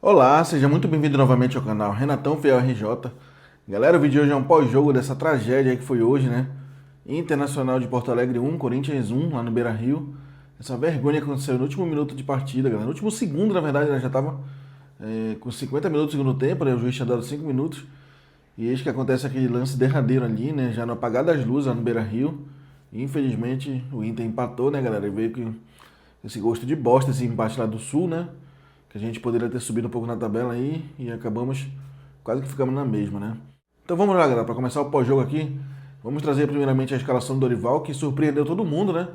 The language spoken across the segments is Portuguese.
Olá, seja muito bem-vindo novamente ao canal Renatão Fiel RJ. Galera, o vídeo de hoje é um pós-jogo dessa tragédia aí que foi hoje, né? Internacional de Porto Alegre 1, Corinthians 1, lá no Beira-Rio. Essa vergonha que aconteceu no último minuto de partida, galera. No último segundo, na verdade, né? Já tava com 50 minutos do segundo tempo, né? O juiz tinha dado 5 minutos. E eis que acontece aquele lance derradeiro ali, né? Já no apagar das luzes lá no Beira-Rio. E infelizmente o Inter empatou, né, galera? E veio com esse gosto de bosta, esse empate lá do Sul, né? Que a gente poderia ter subido um pouco na tabela aí e acabamos quase que ficamos na mesma, né? Então vamos lá, galera, para começar o pós-jogo aqui, vamos trazer primeiramente a escalação do Dorival, que surpreendeu todo mundo, né?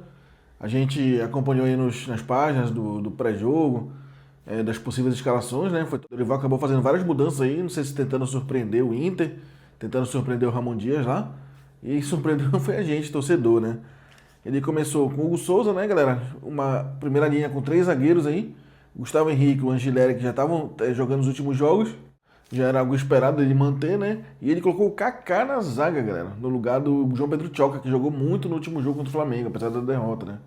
A gente acompanhou aí nas páginas do pré-jogo, das possíveis escalações, né? O Dorival acabou fazendo várias mudanças aí, não sei se tentando surpreender o Inter, tentando surpreender o Ramon Dias lá, e surpreendeu foi a gente, torcedor, né? Ele começou com o Hugo Souza, né, galera? Uma primeira linha com 3 zagueiros aí. Gustavo Henrique e o Angileri, que já estavam jogando os últimos jogos. Já era algo esperado ele manter, né? E ele colocou o Kaká na zaga, galera. No lugar do João Pedro Tchoca, que jogou muito no último jogo contra o Flamengo, apesar da derrota, né?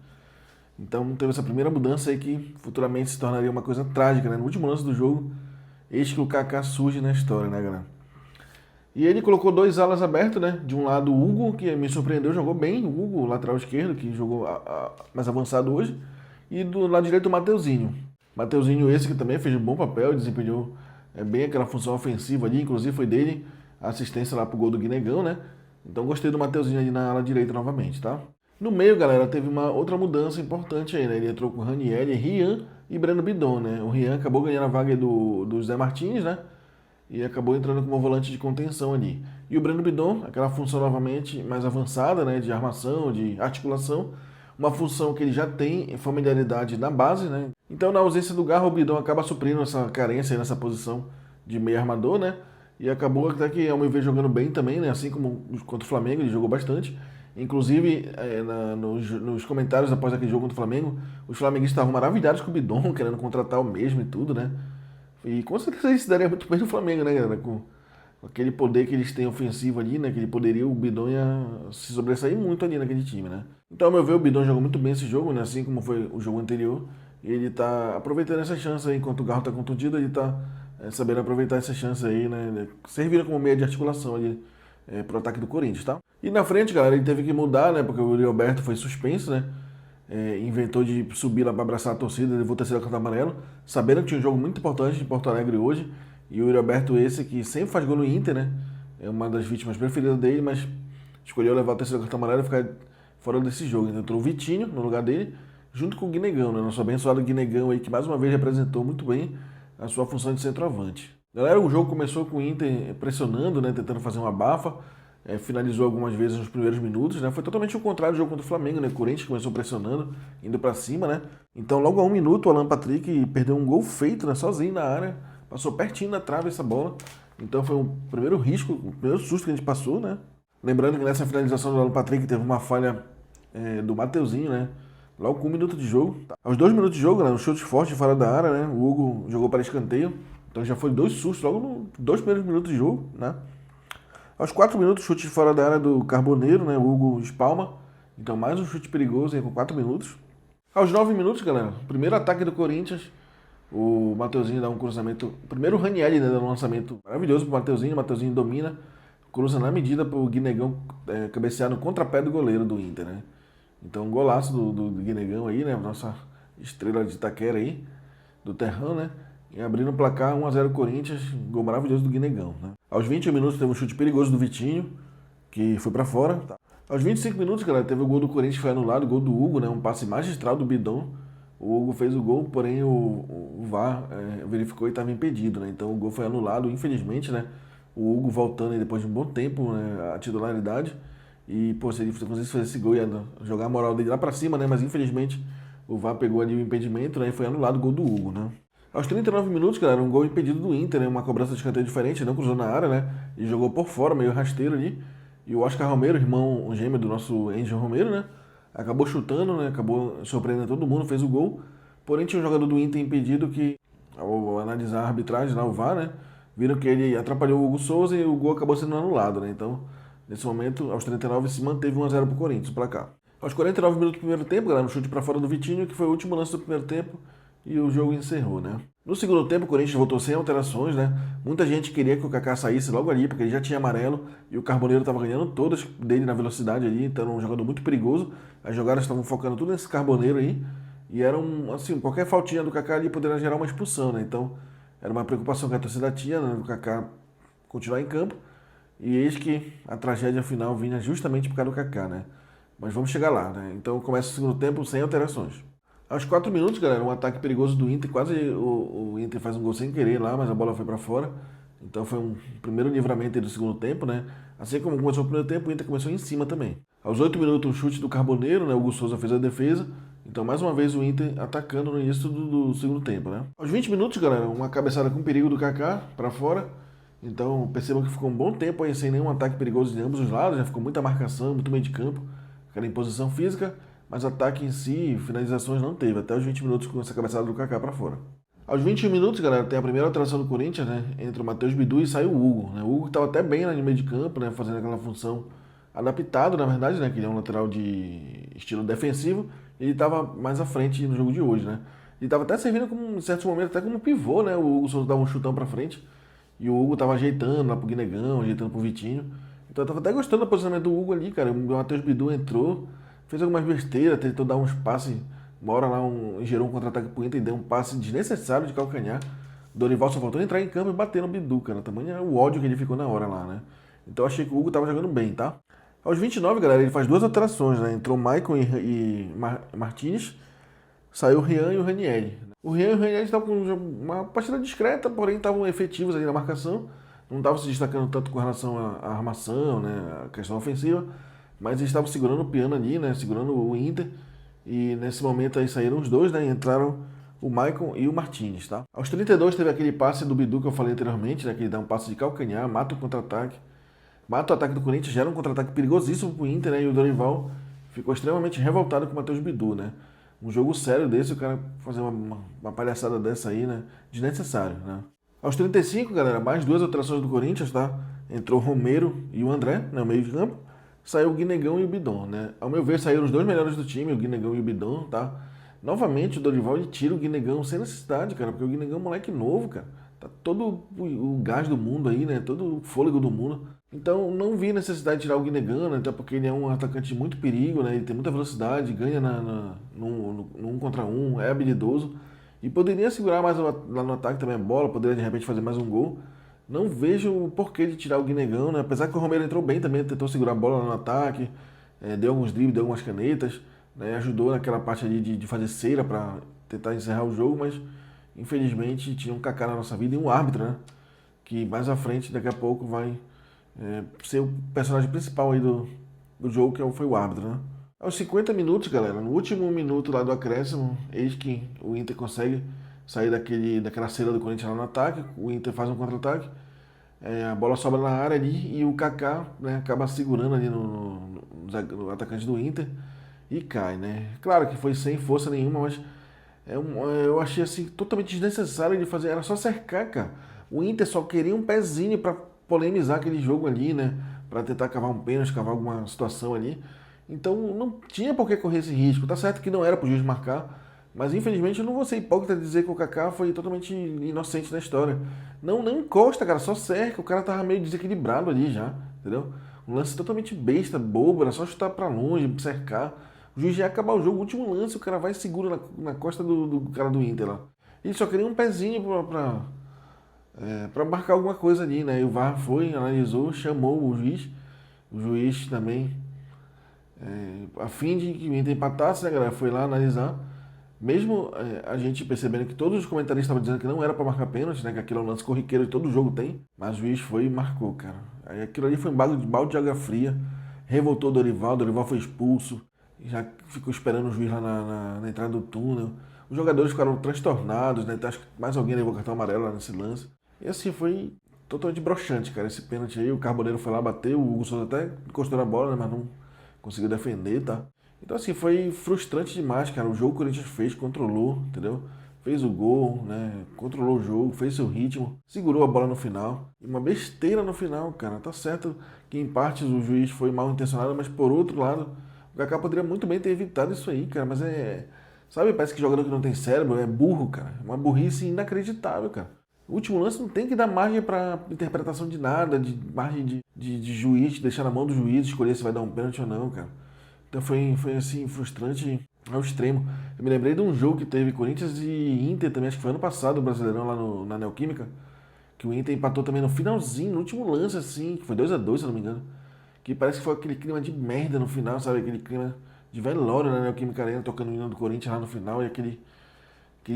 Então teve essa primeira mudança aí que futuramente se tornaria uma coisa trágica, né? No último lance do jogo, eis que o Kaká surge na história, né, galera? E ele colocou 2 alas abertas, né? De um lado o Hugo, que me surpreendeu, jogou bem. O Hugo, lateral esquerdo, que jogou mais avançado hoje. E do lado direito o Mateuzinho. Mateuzinho esse que também fez um bom papel, desempenhou bem aquela função ofensiva ali. Inclusive foi dele a assistência lá pro gol do Guinegão, né? Então gostei do Mateuzinho ali na ala direita novamente, tá? No meio, galera, teve uma outra mudança importante aí, né? Ele entrou com Ranieri, Rian e Breno Bidon, né? O Rian acabou ganhando a vaga do Zé Martins, né? E acabou entrando como volante de contenção ali. E o Breno Bidon, aquela função novamente mais avançada, né, de armação, de articulação, uma função que ele já tem familiaridade na base, né? Então, na ausência do Garro, o Bidon acaba suprindo essa carência aí nessa posição de meio armador, né? E acabou até que, ao meu ver, jogando bem também, né? Assim como contra o Flamengo, ele jogou bastante. Inclusive, nos comentários após aquele jogo contra o Flamengo, os flamenguistas estavam maravilhados com o Bidon, querendo contratar o mesmo e tudo, né? E com certeza isso daria muito bem no Flamengo, né, galera? Com aquele poder que eles têm ofensivo ali, né? Aquele poderio, o Bidon ia se sobressair muito ali naquele time, né? Então, ao meu ver, o Bidon jogou muito bem esse jogo, né? Assim como foi o jogo anterior. E ele tá aproveitando essa chance aí, enquanto o Garro tá contundido, ele tá sabendo aproveitar essa chance aí, né? Servindo como meia de articulação ali pro ataque do Corinthians, tá? E na frente, galera, ele teve que mudar, né? Porque o Yuri Alberto foi suspenso, né? Inventou de subir lá para abraçar a torcida, levou o terceiro cartão amarelo, sabendo que tinha um jogo muito importante em Porto Alegre hoje. E o Yuri Alberto, esse que sempre faz gol no Inter, né? É uma das vítimas preferidas dele, mas escolheu levar o terceiro cartão amarelo e ficar fora desse jogo. Então entrou o Vitinho no lugar dele, junto com o Guinegão, né? Nosso abençoado Guinegão aí, que mais uma vez representou muito bem a sua função de centroavante. Galera, o jogo começou com o Inter pressionando, né? Tentando fazer uma abafa. Finalizou algumas vezes nos primeiros minutos, né? Foi totalmente o contrário do jogo contra o Flamengo, né? O Corinthians começou pressionando, indo para cima, né? Então, logo a 1 minuto, o Alan Patrick perdeu um gol feito, né? Sozinho na área, passou pertinho da trave essa bola. Então, foi o primeiro risco, o primeiro susto que a gente passou, né? Lembrando que nessa finalização do Alan Patrick teve uma falha do Mateuzinho, né? Logo com 1 minuto de jogo. Aos 2 minutos de jogo, né? Um chute forte fora da área, né? O Hugo jogou para escanteio. Então já foi 2 sustos logo nos 2 primeiros minutos de jogo, né? Aos 4 minutos, chute fora da área do Carboneiro, né? O Hugo espalma. Então, mais um chute perigoso aí com 4 minutos. Aos 9 minutos, galera, primeiro ataque do Corinthians. O Mateuzinho dá um cruzamento. Primeiro o Ranieri, né? Dá um lançamento maravilhoso pro Mateuzinho. O Mateuzinho domina, cruza na medida pro Guinegão cabecear no contrapé do goleiro do Inter, né? Então, um golaço do Guinegão aí, né? Nossa estrela de Itaquera aí, do Terrão, né? E abrindo o placar 1-0 Corinthians, gol maravilhoso do Guinegão, né? Aos 21 minutos teve um chute perigoso do Vitinho, que foi pra fora. Tá. Aos 25 minutos, galera, teve o gol do Corinthians que foi anulado, o gol do Hugo, né? Um passe magistral do Bidon. O Hugo fez o gol, porém o VAR verificou e estava impedido, né? Então o gol foi anulado, infelizmente, né? O Hugo voltando aí depois de um bom tempo, né, à titularidade. E, pô, se ele conseguisse fazer esse gol, ia jogar a moral dele lá pra cima, né? Mas infelizmente o VAR pegou ali o impedimento, né? E foi anulado o gol do Hugo, né? Aos 39 minutos, galera, um gol impedido do Inter, né? Uma cobrança de escanteio diferente, não cruzou na área, né? E jogou por fora, meio rasteiro ali. E o Oscar Romero, irmão gêmeo do nosso Angel Romero, né? Acabou chutando, né? Acabou surpreendendo todo mundo, fez o gol. Porém, tinha um jogador do Inter impedido que, ao analisar a arbitragem lá, o VAR, né? Viram que ele atrapalhou o Hugo Souza e o gol acabou sendo anulado, né? Então, nesse momento, aos 39, se manteve 1-0 pro Corinthians, pra cá. Aos 49 minutos do primeiro tempo, galera, um chute pra fora do Vitinho, que foi o último lance do primeiro tempo. e o jogo encerrou, né? No segundo tempo, o Corinthians voltou sem alterações, né? Muita gente queria que o Kaká saísse logo ali, porque ele já tinha amarelo e o Carboneiro estava ganhando todas dele na velocidade ali, então era um jogador muito perigoso. As jogadas estavam focando tudo nesse Carboneiro aí, e era assim, qualquer faltinha do Kaká ali poderia gerar uma expulsão, né? Então, era uma preocupação que a torcida tinha, né, do Kaká continuar em campo, e eis que a tragédia final vinha justamente por causa do Kaká, né? Mas vamos chegar lá, né? Então começa o segundo tempo sem alterações. Aos 4 minutos, galera, um ataque perigoso do Inter, quase o Inter faz um gol sem querer lá, mas a bola foi para fora. Então foi um primeiro livramento aí do segundo tempo, né? Assim como começou o primeiro tempo, o Inter começou em cima também. Aos 8 minutos, um chute do Carboneiro, né? O Hugo Souza fez a defesa. Então, mais uma vez, o Inter atacando no início do segundo tempo, né? Aos 20 minutos, galera, uma cabeçada com perigo do Kaká para fora. Então, percebam que ficou um bom tempo aí sem nenhum ataque perigoso de ambos os lados, já ficou muita marcação, muito meio de campo, aquela imposição física, mas ataque em si, finalizações não teve, até os 20 minutos com essa cabeçada do Kaká para fora. Aos 21 minutos, galera, tem a primeira alteração do Corinthians, né? Entra o Matheus Bidu e sai o Hugo, né? O Hugo estava até bem lá no meio de campo, né? Fazendo aquela função adaptado, na verdade, né? Que ele é um lateral de estilo defensivo, e ele estava mais à frente no jogo de hoje, né? Ele estava até servindo, como, em certos momentos, até como pivô, né? O Hugo só dava um chutão para frente, e o Hugo tava ajeitando lá pro Guinegão, ajeitando pro Vitinho. Então eu tava até gostando do posicionamento do Hugo ali, cara. O Matheus Bidu entrou, fez algumas besteiras, tentou dar uns passes. Uma hora lá gerou um contra-ataque pro Inter e deu um passe desnecessário de calcanhar. O Dorival só faltou entrar em campo e bater no Bidu, cara. Tamanho é o ódio que ele ficou na hora lá, né? Então eu achei que o Hugo tava jogando bem, tá? Aos 29, galera, ele faz duas alterações, né? Entrou o Maicon e Martínez, saiu o Rian e o Ranieri. O Rian e o Ranieri estavam com uma partida discreta, porém estavam efetivos ali na marcação. Não estavam se destacando tanto com relação à armação, né, a questão ofensiva, mas eles estavam segurando o piano ali, né, segurando o Inter. E nesse momento aí saíram os dois, né, e entraram o Maicon e o Martínez, tá? Aos 32 teve aquele passe do Bidu que eu falei anteriormente, né, que ele dá um passe de calcanhar, mata o contra-ataque. Mata o ataque do Corinthians, gera um contra-ataque perigosíssimo pro Inter, né, e o Dorival ficou extremamente revoltado com o Matheus Bidu, né. Um jogo sério desse, o cara fazer uma palhaçada dessa aí, né? Desnecessário, né? Aos 35, galera, mais duas alterações do Corinthians, tá? Entrou o Romero e o André, né? O meio de campo. Saiu o Guinegão e o Bidon, né? Ao meu ver, saíram os dois melhores do time, o Guinegão e o Bidon, tá? Novamente, o Dorival ele tira o Guinegão sem necessidade, cara, porque o Guinegão é um moleque novo, cara. Tá todo o gás do mundo aí, né? Todo o fôlego do mundo. Então, não vi necessidade de tirar o Guinegano, até porque ele é um atacante de muito perigo, né? Ele tem muita velocidade, ganha no 1 contra 1, é habilidoso. E poderia segurar mais lá no ataque também a bola, poderia de repente fazer mais um gol. Não vejo o porquê de tirar o Guinegano, né? Apesar que o Romero entrou bem também, tentou segurar a bola lá no ataque, deu alguns dribles, deu algumas canetas, né? Ajudou naquela parte ali de fazer cera para tentar encerrar o jogo, mas infelizmente tinha um Kaká na nossa vida e um árbitro, né? Que mais à frente, daqui a pouco, vai ser o personagem principal aí do jogo, que foi o árbitro, né? Aos 50 minutos, galera, no último minuto lá do acréscimo, eis que o Inter consegue sair daquela cera do Corinthians lá no ataque, o Inter faz um contra-ataque, a bola sobra na área ali e o Kaká, né, acaba segurando ali no atacante do Inter e cai, né? Claro que foi sem força nenhuma, mas eu achei assim totalmente desnecessário de fazer, era só cercar, cara. O Inter só queria um pezinho para polemizar aquele jogo ali, né? Para tentar cavar um pênalti, cavar alguma situação ali. Então não tinha por que correr esse risco. Tá certo que não era pro juiz marcar, mas infelizmente eu não vou ser hipócrita de dizer que o Kaká foi totalmente inocente na história. Não encosta, cara, só cerca. O cara tava meio desequilibrado ali já, entendeu? Um lance totalmente besta, bobo, era só chutar pra longe, cercar. O juiz já ia acabar o jogo, o último lance, o cara vai e segura na costa do cara do Inter lá. Ele só queria um pezinho pra marcar alguma coisa ali, né? E o VAR foi, analisou, chamou o juiz também, a fim de que o Inter empatasse, né, galera? Foi lá analisar. Mesmo a gente percebendo que todos os comentaristas estavam dizendo que não era pra marcar pênalti, né? Que aquilo é um lance corriqueiro de todo jogo tem. Mas o juiz foi e marcou, cara. Aí aquilo ali foi um balde de água fria. Revoltou o Dorival foi expulso. Já ficou esperando o juiz lá na entrada do túnel. Os jogadores ficaram transtornados, né? Então, acho que mais alguém levou cartão amarelo lá nesse lance. E assim, foi totalmente broxante, cara. Esse pênalti aí, o Carboneiro foi lá, bateu, o Hugo Souza até encostou na bola, né? Mas não conseguiu defender, tá? Então assim, foi frustrante demais, cara. O jogo que o Corinthians fez, controlou, entendeu? Fez o gol, né? Controlou o jogo, fez seu ritmo, segurou a bola no final. E uma besteira no final, cara. Tá certo que em partes o juiz foi mal intencionado, mas por outro lado, o Kaká poderia muito bem ter evitado isso aí, cara. Mas Sabe, parece que jogador que não tem cérebro é burro, cara. É uma burrice inacreditável, cara. O último lance não tem que dar margem para interpretação de nada, de margem de juiz, deixar na mão do juiz escolher se vai dar um pênalti ou não, cara. Então foi assim, frustrante ao extremo. Eu me lembrei de um jogo que teve Corinthians e Inter também, acho que foi ano passado, o Brasileirão lá na Neoquímica, que o Inter empatou também no finalzinho, no último lance, assim, que foi 2-2 se eu não me engano. Que parece que foi aquele clima de merda no final, sabe? Aquele clima de velório na Neoquímica Arena, tocando o hino do Corinthians lá no final, e aquele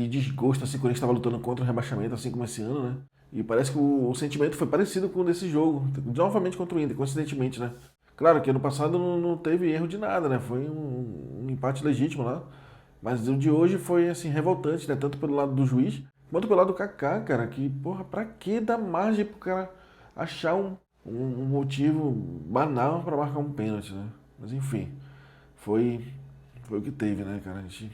desgosto, assim, o Corinthians estava lutando contra o rebaixamento, assim como esse ano, né? E parece que o sentimento foi parecido com o desse jogo, novamente contra o Inter, coincidentemente, né? Claro que ano passado não teve erro de nada, né? Foi um empate legítimo lá. Mas o de hoje foi, assim, revoltante, né? Tanto pelo lado do juiz, quanto pelo lado do Kaká, cara. Que, porra, pra que dar margem pro cara achar um motivo banal pra marcar um pênalti, né? Mas enfim, foi, foi o que teve, né, cara? A gente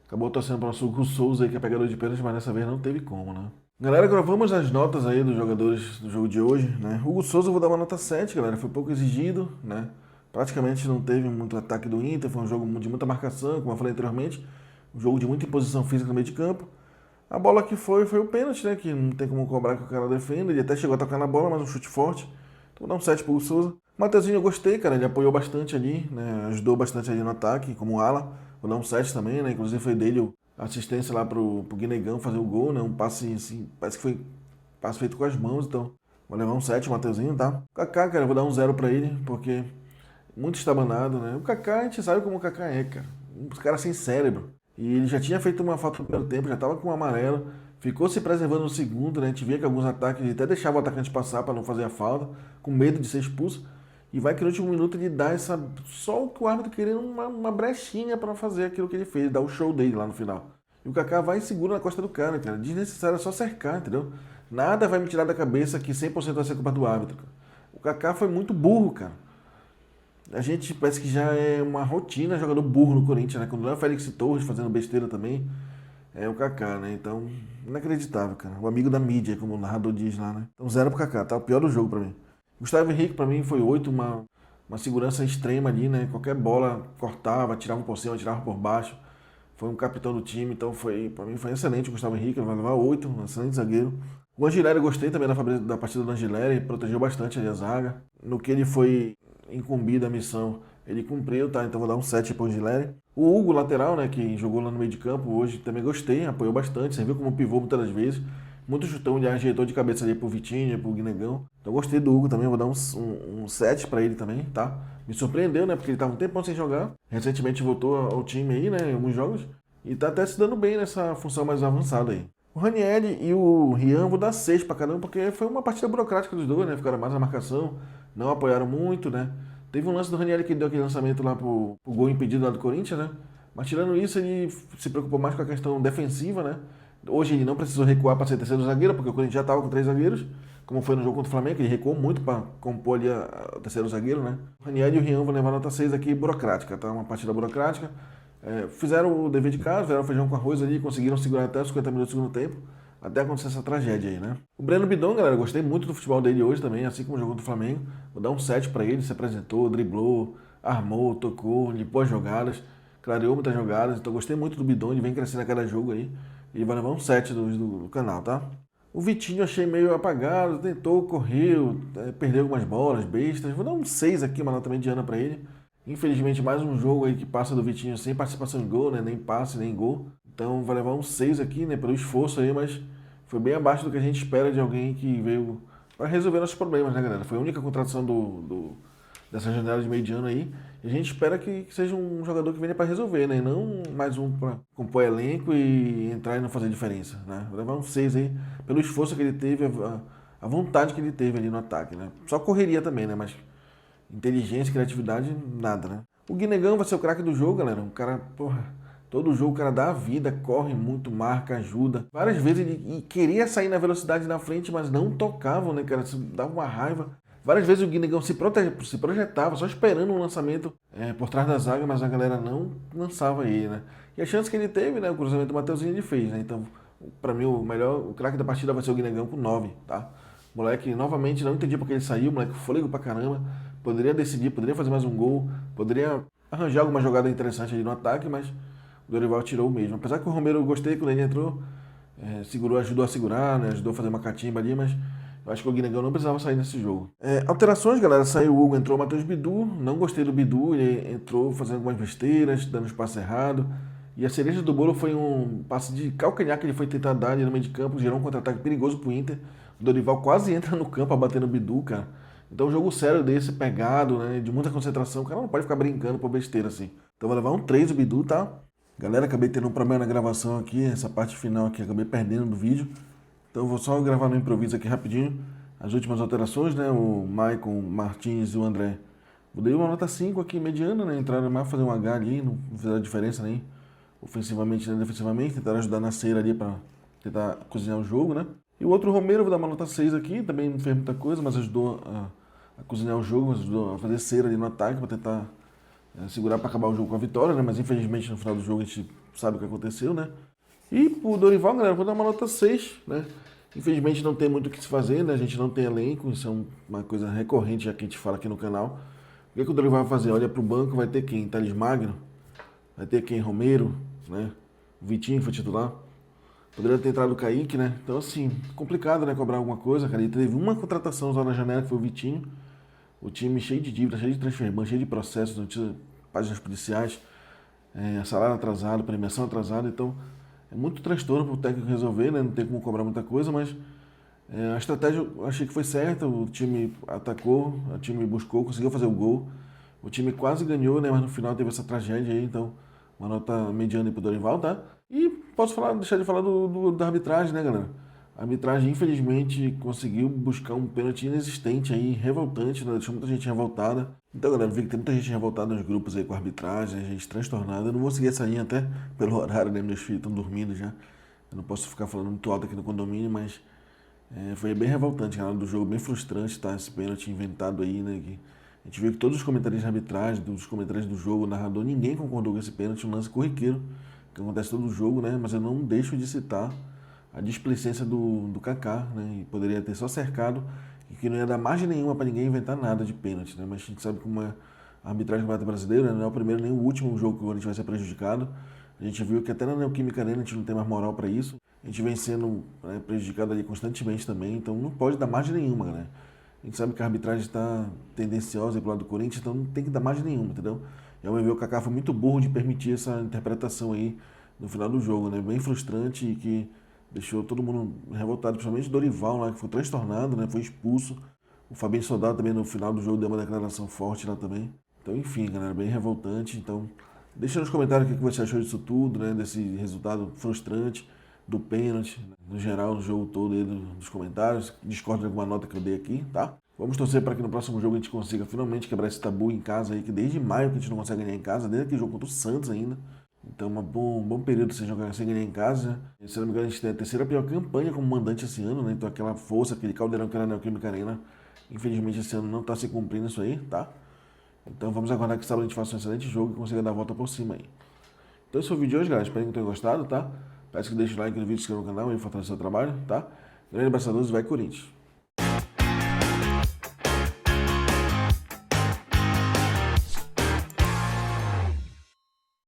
acabou torcendo para o nosso Hugo Souza aí, que é pegador de pênalti, mas dessa vez não teve como, né? Galera, agora vamos às notas aí dos jogadores do jogo de hoje, né? Hugo Souza eu vou dar uma nota 7, galera. Foi pouco exigido, né? Praticamente não teve muito ataque do Inter, foi um jogo de muita marcação, como eu falei anteriormente. Um jogo de muita imposição física no meio de campo. A bola que foi o pênalti, né? Que não tem como cobrar que o cara defenda. Ele até chegou a tocar na bola, mas um chute forte. Então vou dar um 7 pro Hugo Souza. O Mateuzinho eu gostei, cara. Ele apoiou bastante ali, né? Ajudou bastante ali no ataque, como ala. Vou dar um 7 também, né? Inclusive foi dele a assistência lá pro Guinegão fazer o gol, né? Um passe assim, parece que foi passe feito com as mãos, então vou levar um 7, o Mateuzinho, tá? O Kaká, cara, eu vou dar um 0 pra ele, porque muito estabanado, né? O Kaká, a gente sabe como o Kaká é, cara. Um cara sem cérebro. E ele já tinha feito uma falta no primeiro tempo, já tava com um amarelo, ficou se preservando no segundo, né? A gente via que alguns ataques ele até deixava o atacante passar para não fazer a falta, com medo de ser expulso. E vai que no último minuto ele dá essa. Só o que o árbitro querendo uma brechinha para fazer aquilo que ele fez, dar o show dele lá no final. E o Kaká vai e segura na costa do cara, cara. Desnecessário, é só cercar, entendeu? Nada vai me tirar da cabeça que 100% vai ser culpa do árbitro, cara. O Kaká foi muito burro, cara. A gente parece que já é uma rotina jogador burro no Corinthians, né? Quando não é o Félix Torres fazendo besteira também, é o Kaká, né? Então, inacreditável, cara. O amigo da mídia, como o narrador diz lá, né? Então, 0 pro Kaká, tá? O pior do jogo pra mim. Gustavo Henrique, pra mim, foi 8, uma segurança extrema ali, né? Qualquer bola cortava, tirava por cima, tirava por baixo. Foi um capitão do time, então pra mim foi excelente o Gustavo Henrique, ele vai levar 8, um excelente zagueiro. O Angileri, eu gostei também da partida do Angileri, protegeu bastante ali a zaga. No que ele foi incumbido a missão, ele cumpriu, tá? Então vou dar um 7 pro Angileri. O Hugo, lateral, né, que jogou lá no meio de campo hoje, também gostei, apoiou bastante, serviu como pivô muitas das vezes. Muito chutão, ele ajeitou de cabeça ali pro Vitinho, pro Guinegão. Então gostei do Hugo também, vou dar um 7 pra ele também, tá? Me surpreendeu, né, porque ele tava um tempão sem jogar. Recentemente voltou ao time aí, né, em alguns jogos. E tá até se dando bem nessa função mais avançada aí. O Ranieri e o Rian vou dar 6 pra cada um, porque foi uma partida burocrática dos dois, né? Ficaram mais na marcação, não apoiaram muito, né? Teve um lance do Ranieri que deu aquele lançamento lá pro gol impedido lá do Corinthians, né? Mas tirando isso, ele se preocupou mais com a questão defensiva, né? Hoje ele não precisou recuar para ser terceiro zagueiro, porque o Corinthians já estava com 3 zagueiros, como foi no jogo contra o Flamengo, ele recuou muito para compor ali o terceiro zagueiro, né? O Ranieri e o Rian vão levar nota 6 aqui, burocrática, tá? Uma partida burocrática. Fizeram o dever de casa, fizeram feijão com arroz ali, conseguiram segurar até os 50 minutos do segundo tempo, até acontecer essa tragédia aí, né? O Breno Bidon, galera, gostei muito do futebol dele hoje também, assim como jogou do Flamengo. Vou dar um 7 para ele, se apresentou, driblou, armou, tocou, limpou as jogadas, clareou muitas jogadas, então gostei muito do Bidon, ele vem crescendo a cada jogo aí, e vai levar um 7 do canal, tá? O Vitinho eu achei meio apagado, tentou, correu, perdeu algumas bolas, bestas, vou dar um 6 aqui, uma nota mediana para ele. Infelizmente, mais um jogo aí que passa do Vitinho sem participação em gol, né? Nem passe, nem gol. Então vai levar um 6 aqui, né? Pelo esforço aí, mas foi bem abaixo do que a gente espera de alguém que veio para resolver nossos problemas, né, galera? Foi a única contratação dessa janela de meio de ano aí. E a gente espera que seja um jogador que venha para resolver, né? E não mais um para compor elenco e entrar e não fazer diferença, né? Vou levar um 6 aí, pelo esforço que ele teve, a vontade que ele teve ali no ataque, né? Só correria também, né? Mas inteligência, criatividade, nada, né? O Guinegão vai ser o craque do jogo, galera. Um cara, porra, todo jogo o cara dá a vida, corre muito, marca, ajuda. Várias vezes ele queria sair na velocidade na frente, mas não tocavam, né, cara? Isso dava uma raiva. Várias vezes o Guinegão se projetava, só esperando um lançamento por trás da zaga, mas a galera não lançava ele, né? E a chance que ele teve, né? O cruzamento do Mateuzinho ele fez, né? Então, pra mim, o craque da partida vai ser o Guinegão com 9, tá? Moleque, novamente, não entendi porque ele saiu, moleque, fôlego pra caramba. Poderia decidir, poderia fazer mais um gol, poderia arranjar alguma jogada interessante ali no ataque, mas o Dorival tirou mesmo. Apesar que o Romero eu gostei quando ele entrou, segurou, ajudou a segurar, né? Ajudou a fazer uma catimba ali, mas eu acho que o Guinegão não precisava sair nesse jogo. Alterações, galera. Saiu o Hugo, entrou o Matheus Bidu. Não gostei do Bidu, ele entrou fazendo algumas besteiras, dando espaço errado. E a cereja do bolo foi um passe de calcanhar que ele foi tentar dar ali no meio de campo, gerou um contra-ataque perigoso pro Inter. O Dorival quase entra no campo a bater no Bidu, cara. Então, um jogo sério desse, pegado, né? De muita concentração, o cara não pode ficar brincando por besteira assim. Então, vai levar um 3 o Bidu, tá? Galera, acabei tendo um problema na gravação aqui, essa parte final aqui, acabei perdendo do vídeo. Então, eu vou só gravar no improviso aqui rapidinho. As últimas alterações, né? O Maicon, Martins e o André. Eu dei uma nota 5 aqui, mediana, né? Entraram mais fazer um H ali, não fizeram diferença nem ofensivamente nem defensivamente. Tentaram ajudar na cera ali para tentar cozinhar o jogo, né? E o outro Romero, eu vou dar uma nota 6 aqui. Também não fez muita coisa, mas ajudou a cozinhar o jogo, ajudou a fazer cera ali no ataque para tentar segurar para acabar o jogo com a vitória, né? Mas infelizmente no final do jogo a gente sabe o que aconteceu, né? E pro Dorival, galera, eu vou dar uma nota 6, né? Infelizmente não tem muito o que se fazer, né? A gente não tem elenco, isso é uma coisa recorrente já que a gente fala aqui no canal. O que o Dorival vai fazer? Olha pro banco, vai ter quem? Thales Magno, vai ter quem? Romero, né? O Vitinho foi titular. Poderia ter entrado o Kaique, né? Então, assim, complicado, né? Cobrar alguma coisa, cara. Ele teve uma contratação só na janela, que foi o Vitinho. O time cheio de dívida, cheio de transferência, cheio de processos, notícias, páginas policiais, salário atrasado, premiação atrasada. Então, é muito transtorno para o técnico resolver, né? Não tem como cobrar muita coisa, mas a estratégia eu achei que foi certa. O time atacou, o time buscou, conseguiu fazer o gol. O time quase ganhou, né? Mas no final teve essa tragédia aí, então uma nota mediana para o Dorival, tá? E posso falar, deixar de falar da arbitragem, né, galera? A arbitragem, infelizmente, conseguiu buscar um pênalti inexistente aí, revoltante, né? Deixou muita gente revoltada. Então, galera, vi que tem muita gente revoltada nos grupos aí com a arbitragem, gente transtornada. Eu não vou seguir essa linha até pelo horário, né? Meus filhos estão dormindo já. Eu não posso ficar falando muito alto aqui no condomínio, mas foi bem revoltante, cara, do jogo, bem frustrante, tá? Esse pênalti inventado aí, né? Que a gente viu que todos os comentários de arbitragem, dos comentários do jogo, o narrador, ninguém concordou com esse pênalti, um lance corriqueiro, que acontece todo jogo, né? Mas eu não deixo de citar a displicência do Kaká, né? E poderia ter só cercado e que não ia dar margem nenhuma para ninguém inventar nada de pênalti, né? Mas a gente sabe como é a arbitragem do Campeonato Brasileiro, né? Não é o primeiro nem o último jogo que o Corinthians vai ser prejudicado. A gente viu que até na Neoquímica Arena a gente não tem mais moral para isso. A gente vem sendo prejudicado ali constantemente também, então não pode dar margem nenhuma, né? A gente sabe que a arbitragem está tendenciosa pro lado do Corinthians, então não tem que dar margem nenhuma, entendeu? E ao meu ver, o Kaká foi muito burro de permitir essa interpretação aí no final do jogo, né? Bem frustrante e que deixou todo mundo revoltado, principalmente o Dorival lá, que foi transtornado, né? Foi expulso. O Fabinho Soldado também no final do jogo deu uma declaração forte lá também. Então, enfim, galera, bem revoltante. Então, deixa nos comentários o que você achou disso tudo, né? Desse resultado frustrante, do pênalti, no geral, no jogo todo aí dos comentários. Discorda de alguma nota que eu dei aqui, tá? Vamos torcer para que no próximo jogo a gente consiga finalmente quebrar esse tabu em casa aí, que desde maio que a gente não consegue ganhar em casa, desde aquele jogo contra o Santos ainda. Então, um bom período sem jogar, sem ganhar em casa. E, se não me engano, a gente tem a terceira pior campanha como mandante esse ano, né? Então, aquela força, aquele caldeirão que era na Neoquímica Arena, infelizmente esse ano não está se cumprindo isso aí, tá? Então, vamos aguardar que sábado a gente faça um excelente jogo e consiga dar a volta por cima aí. Então, esse foi o vídeo de hoje, galera. Espero que tenham gostado, tá? Peço que deixe o like no vídeo, se inscreva no canal e fortaleça o seu trabalho, tá? Grande abraço a todos e vai Corinthians!